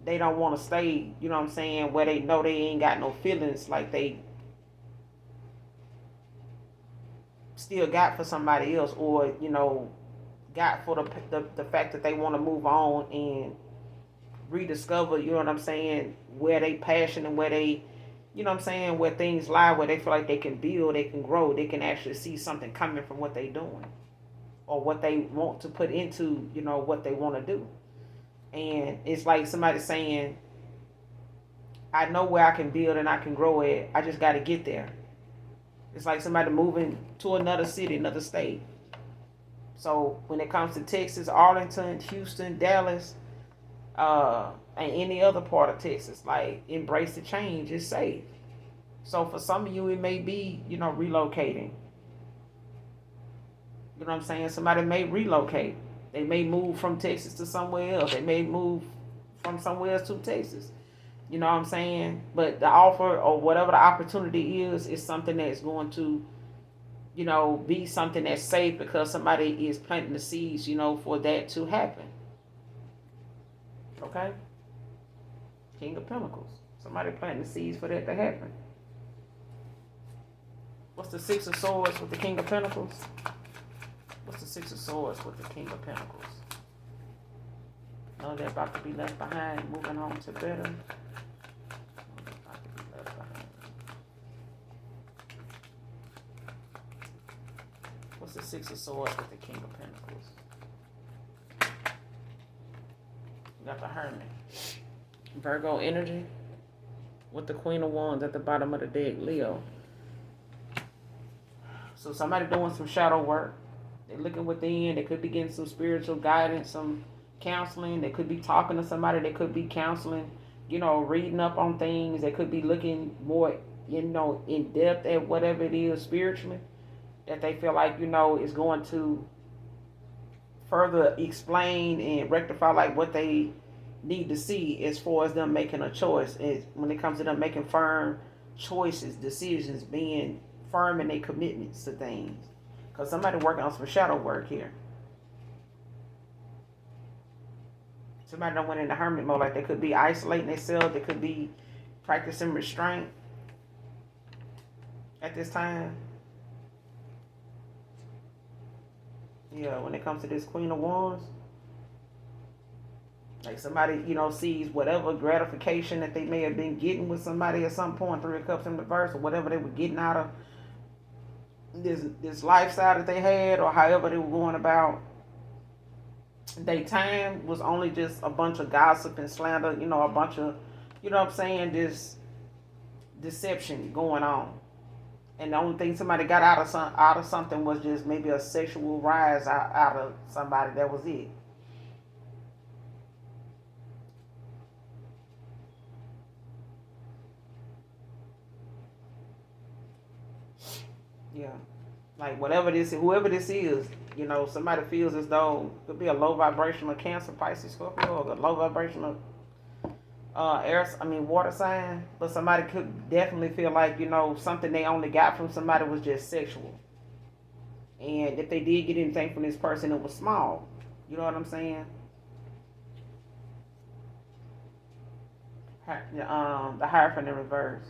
they don't want to stay, you know what I'm saying, where they know they ain't got no feelings like they still got for somebody else, or, you know, got for the fact that they want to move on and rediscover, you know what I'm saying, where they passion and where they, you know what I'm saying, where things lie, where they feel like they can build, they can grow, they can actually see something coming from what they doing or what they want to put into, you know, what they want to do. And it's like somebody saying, I know where I can build and I can grow it. I just got to get there. It's like somebody moving to another city, another state. So when it comes to Texas, Arlington, Houston, Dallas, and any other part of Texas, like, embrace the change. It's safe. So for some of you, it may be, you know, relocating. You know what I'm saying? Somebody may relocate. They may move from Texas to somewhere else. They may move from somewhere else to Texas. You know what I'm saying? But the offer or whatever the opportunity is something that's going to, you know, be something that's safe because somebody is planting the seeds, you know, for that to happen. Okay? King of Pentacles. Somebody planting the seeds for that to happen. What's the Six of Swords with the King of Pentacles? What's the Six of Swords with the King of Pentacles? Know they're about to be left behind, moving on to better. What's the Six of Swords with the King of Pentacles? We got the Hermit. Virgo energy. with the Queen of Wands at the bottom of the deck, Leo. So somebody doing some shadow work. They're looking within. They could be getting some spiritual guidance, some counseling. They could be talking to somebody. They could be counseling, reading up on things. They could be looking more, in depth at whatever it is spiritually that they feel like, is going to further explain and rectify like what they need to see as far as them making a choice. Is when it comes to them making firm choices, decisions, being firm in their commitments to things. Because somebody working on some shadow work here. Somebody don't went into hermit mode. Like they could be isolating themselves. They could be practicing restraint at this time. Yeah, when it comes to this Queen of Wands. Like somebody, sees whatever gratification that they may have been getting with somebody at some point, Three of Cups in reverse, or whatever they were getting out of this lifestyle that they had, or however they were going about their time, was only just a bunch of gossip and slander, a bunch of, this deception going on. And the only thing somebody got out of something was just maybe a sexual rise out of somebody. That was it. Yeah. Like whoever this is, somebody feels as though it could be a low vibrational Cancer, Pisces, Scorpio, or a low vibrational water sign. But somebody could definitely feel like, something they only got from somebody was just sexual. And if they did get anything from this person, it was small. You know what I'm saying? The Hierophant in reverse.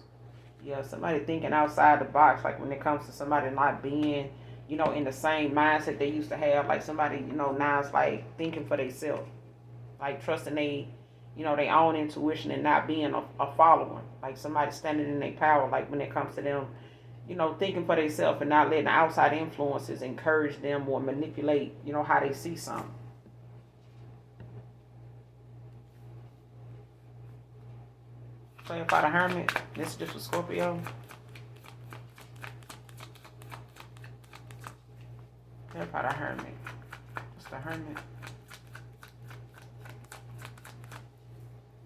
Yeah, somebody thinking outside the box, like when it comes to somebody not being, in the same mindset they used to have. Like somebody, now it's like thinking for themselves, like trusting their own intuition and not being a follower. Like somebody standing in their power, like when it comes to them, thinking for themselves and not letting outside influences encourage them or manipulate, how they see something. Clarify the Hermit. This is just for Scorpio. Clarify the Hermit. What's the Hermit?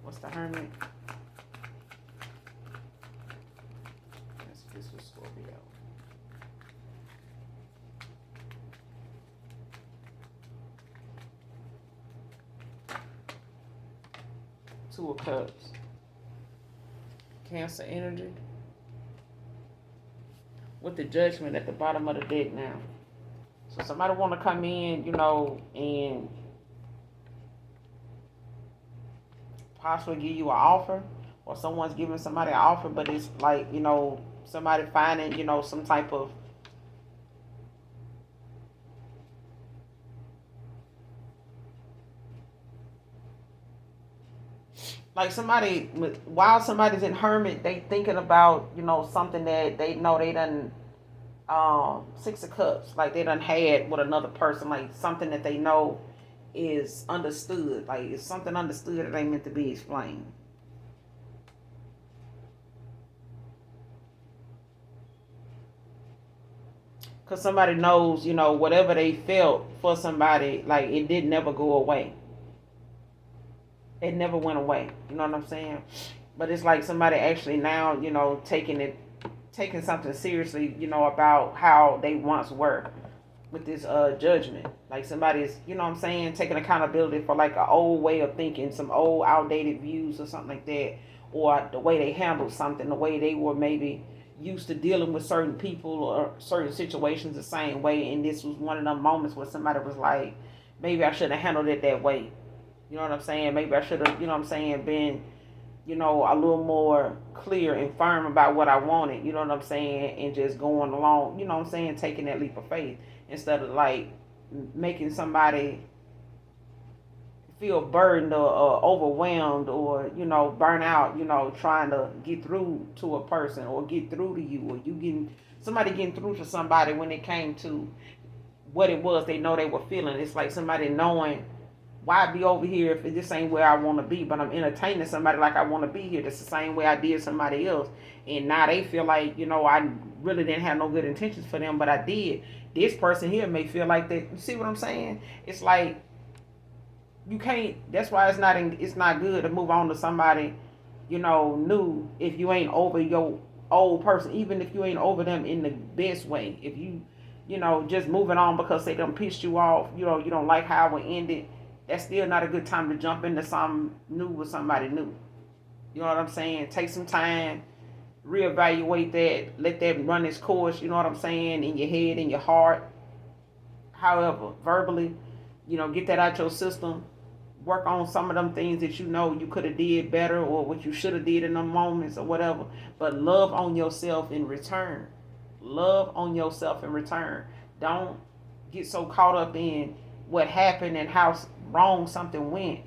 What's the Hermit? This is Scorpio. Two of Cups. Cancer energy. With the Judgment at the bottom of the deck now. So somebody want to come in, and possibly give you an offer, or someone's giving somebody an offer, but it's like, somebody finding, some type of like somebody, while somebody's in hermit, they thinking about, something that they know they done, Six of Cups, like they done had with another person, like something that they know is understood, like it's something understood that ain't meant to be explained. Because somebody knows, whatever they felt for somebody, like it did never go away. It never went away. You know what I'm saying? But it's like somebody actually now, taking something seriously, about how they once were with this Judgment. Like somebody's, what I'm saying, taking accountability for like an old way of thinking, some old outdated views or something like that, or the way they handled something, the way they were maybe used to dealing with certain people or certain situations the same way. And this was one of them moments where somebody was like, maybe I should have handled it that way. You know what I'm saying? Maybe I should have, been, a little more clear and firm about what I wanted, you know what I'm saying? And just going along, taking that leap of faith instead of like making somebody feel burdened or overwhelmed or, burn out, trying to get through to a person or get through to you, or you getting through to somebody when it came to what it was they know they were feeling. It's like somebody knowing why be over here if this ain't where I want to be? But I'm entertaining somebody like I want to be here. That's the same way I did somebody else. And now they feel like, I really didn't have no good intentions for them, but I did. This person here may feel like that. You see what I'm saying? It's like you can't. That's why it's not good to move on to somebody, new if you ain't over your old person. Even if you ain't over them in the best way. If you, just moving on because they done pissed you off. You don't like how it ended. That's still not a good time to jump into something new with somebody new. You know what I'm saying? Take some time, reevaluate that, let that run its course. You know what I'm saying? In your head, in your heart. However, verbally, get that out your system. Work on some of them things that you could have did better or what you should have did in them moments or whatever. But love on yourself in return. Love on yourself in return. Don't get so caught up in what happened and how wrong something went.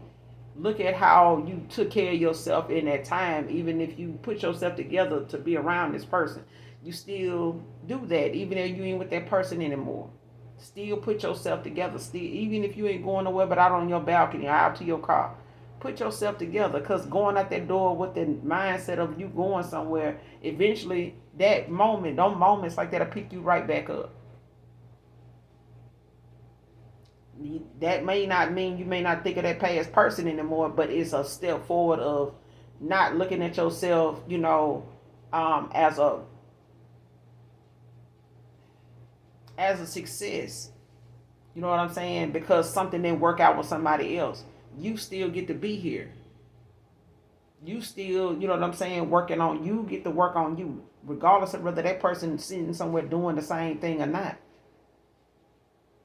Look at how you took care of yourself in that time. Even if you put yourself together to be around this person, you still do that even if you ain't with that person anymore. Still put yourself together. Still, even if you ain't going nowhere but out on your balcony or out to your car, put yourself together. Because going out that door with the mindset of you going somewhere, eventually that moment, those moments like that'll pick you right back up. That may not mean you may not think of that past person anymore, but it's a step forward of not looking at yourself, as a success. You know what I'm saying? Because something didn't work out with somebody else. You still get to be here. You still, you know what I'm saying, working on you, get to work on you. Regardless of whether that person is sitting somewhere doing the same thing or not.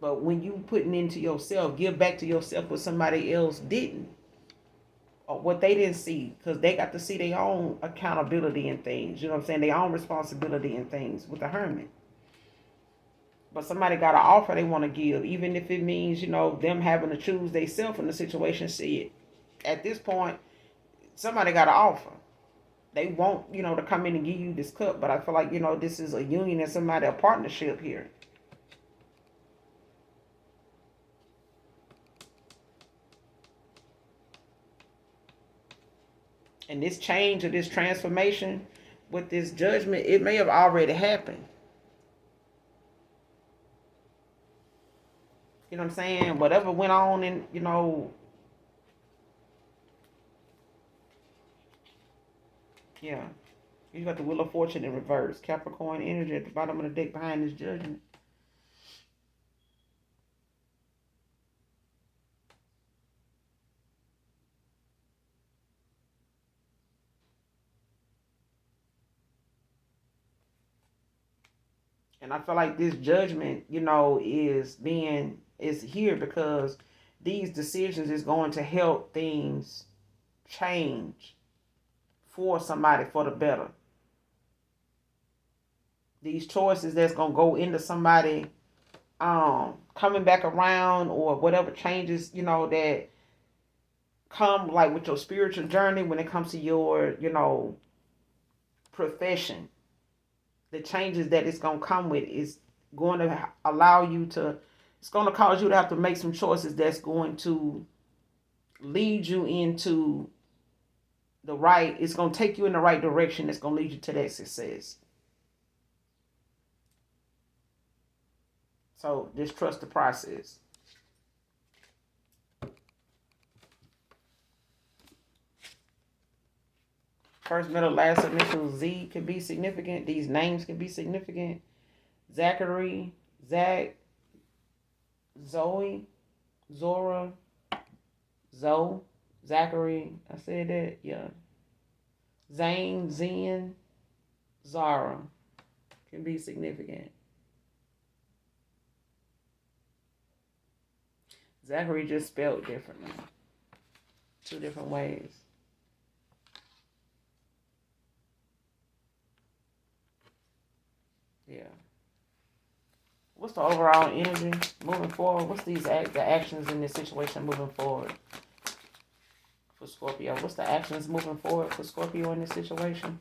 But when you putting into yourself, give back to yourself what somebody else didn't. Or what they didn't see. Because they got to see their own accountability in things. You know what I'm saying? Their own responsibility in things with the hermit. But somebody got an offer they want to give, even if it means, them having to choose themselves in the situation. See it. At this point, somebody got an offer. They want, to come in and give you this cup. But I feel like, this is a union and somebody, a partnership here. And this change or this transformation with this judgment, it may have already happened. You know what I'm saying? Whatever went on in, yeah. You got the Wheel of Fortune in reverse. Capricorn energy at the bottom of the deck behind this judgment. And I feel like this judgment, is here because these decisions is going to help things change for somebody for the better. These choices that's gonna go into somebody coming back around or whatever changes, that come like with your spiritual journey when it comes to your, profession. The changes that it's going to come with is going to allow you to, it's going to cause you to have to make some choices that's going to lead you into the right, it's going to take you in the right direction. It's going to lead you to that success. So just trust the process. First, middle, last initial Z can be significant. These names can be significant. Zachary, Zach, Zoe, Zora, Zoe, Zachary. I said that, yeah. Zane, Zen, Zara can be significant. Zachary just spelled differently. 2 different ways. Yeah. What's the overall energy moving forward? What's the actions in this situation moving forward for Scorpio? What's the actions moving forward for Scorpio in this situation?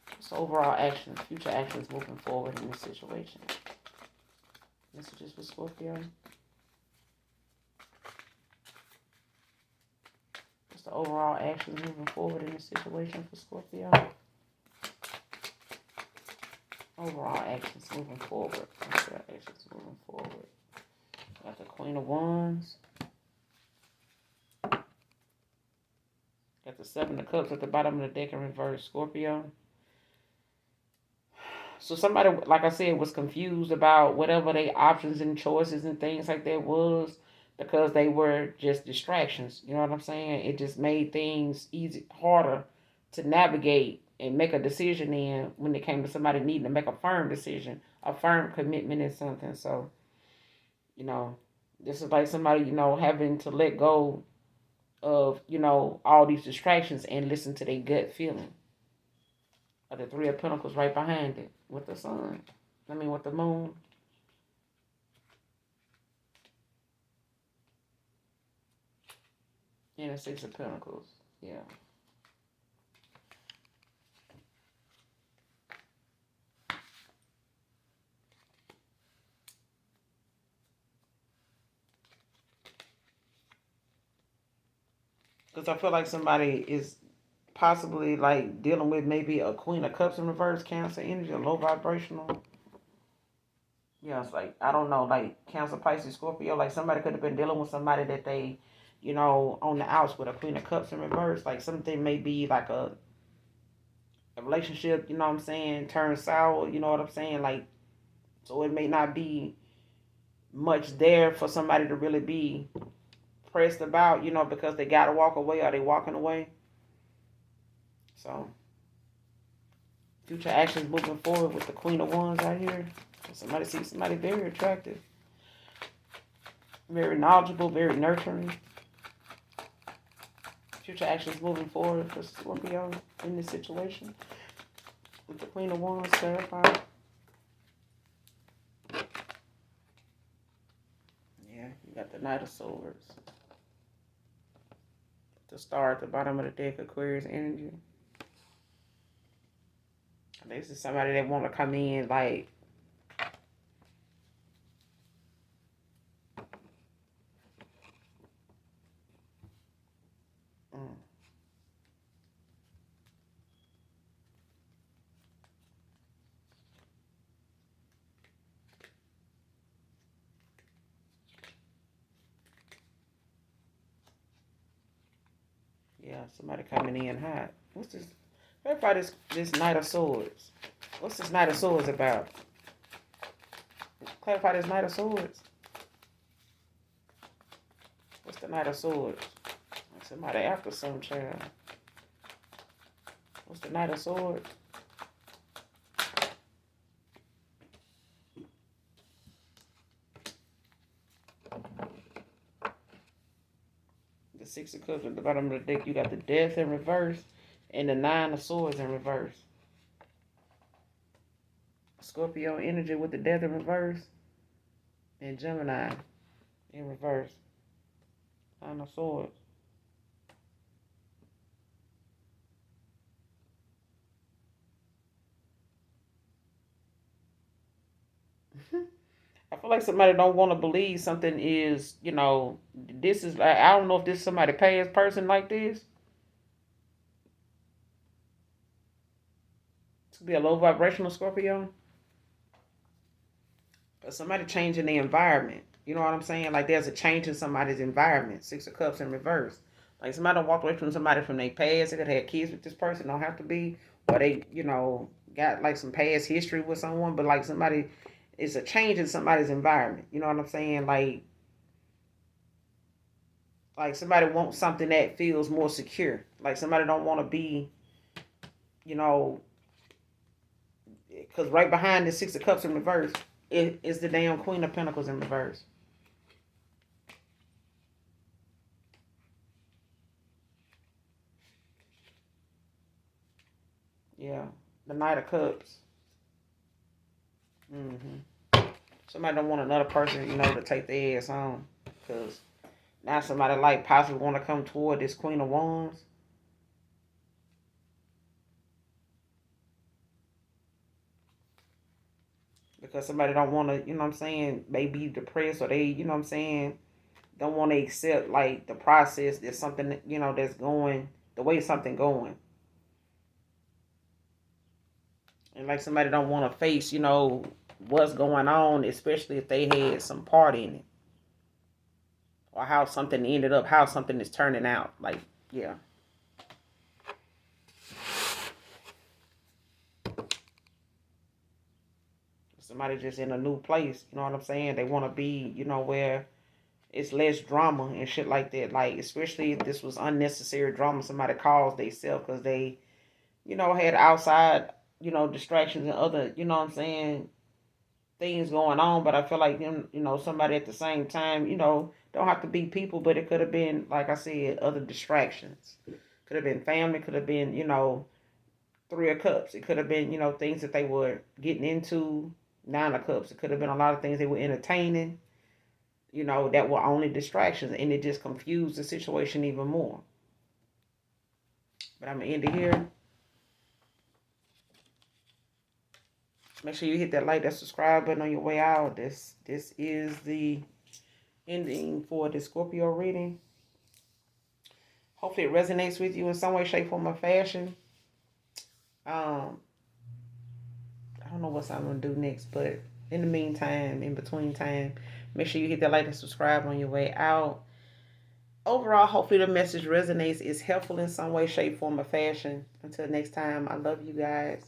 What's the overall actions, future actions moving forward in this situation? Messages for Scorpio. What's the overall actions moving forward in this situation for Scorpio? Overall actions moving forward. Overall actions moving forward. Got the Queen of Wands. Got the Seven of Cups at the bottom of the deck in reverse, Scorpio. So somebody, like I said, was confused about whatever their options and choices and things like that was because they were just distractions. You know what I'm saying? It just made things harder to navigate and make a decision in when it came to somebody needing to make a firm decision, a firm commitment in something. So, this is like somebody, having to let go of, all these distractions and listen to their gut feeling. The Three of Pentacles right behind it with the sun. With the moon. And the Six of Pentacles. Yeah. Because I feel like somebody is possibly like dealing with maybe a Queen of Cups in reverse, Cancer energy, a low vibrational. Yeah, it's like, I don't know, like Cancer, Pisces, Scorpio, like somebody could have been dealing with somebody that they, on the outs with a Queen of Cups in reverse. Like something may be like a relationship, you know what I'm saying, turn sour, you know what I'm saying? Like, so it may not be much there for somebody to really be pressed about, because they got to walk away or they walking away. So, future actions moving forward with the Queen of Wands out here. Somebody sees somebody very attractive, very knowledgeable, very nurturing. Future actions moving forward for Scorpio in this situation with the Queen of Wands clarified. Yeah, you got the Knight of Swords. The Star at the bottom of the deck, Aquarius energy. This is somebody that want to come in like yeah, somebody coming in hot. What's this? Clarify this Knight of Swords. What's this Knight of Swords about? Clarify this Knight of Swords. What's the Knight of Swords? Somebody after some child. What's the Knight of Swords? The Six of Cups at the bottom of the deck. You got the Death in reverse and the Nine of Swords in reverse. Scorpio energy with the Death in reverse and Gemini in reverse. Nine of Swords. I feel like somebody don't want to believe something is, this is, I don't know if this is somebody past person like this. This could be a low vibrational Scorpio. Or somebody changing the environment. You know what I'm saying? Like there's a change in somebody's environment. Six of Cups in reverse. Like somebody don't walk away from somebody from their past. They could have kids with this person. Don't have to be. Or they, got like some past history with someone. But like somebody, it's a change in somebody's environment. You know what I'm saying? Like somebody wants something that feels more secure. Like somebody don't want to be, because right behind the Six of Cups in reverse is the damn Queen of Pentacles in reverse. Yeah, the Knight of Cups. Somebody don't want another person, to take their ass on, because now somebody like possibly want to come toward this Queen of Wands. Because somebody don't want to, maybe depressed or they, don't want to accept like the process. There's something, that's going the way something going, and like somebody don't want to face, what's going on, especially if they had some part in it, or how something ended up, how something is turning out. Like, yeah. Somebody just in a new place, you know what I'm saying? They want to be, where it's less drama and shit like that. Like, especially if this was unnecessary drama somebody caused themselves because they, had outside, distractions and other, what I'm saying, things going on. But I feel like them, somebody at the same time, don't have to be people, but it could have been, like I said, other distractions. Could have been family, could have been, Three of Cups. It could have been, things that they were getting into. Nine of Cups. It could have been a lot of things they were entertaining, that were only distractions, and it just confused the situation even more. But I'm going to end it here. Make sure you hit that like, that subscribe button on your way out. This is the ending for the Scorpio reading. Hopefully it resonates with you in some way, shape, form, or fashion. I don't know what I'm going to do next, but in the meantime, in between time, make sure you hit that like and subscribe on your way out. Overall, hopefully the message resonates, is helpful in some way, shape, form, or fashion. Until next time, I love you guys.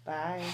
Bye.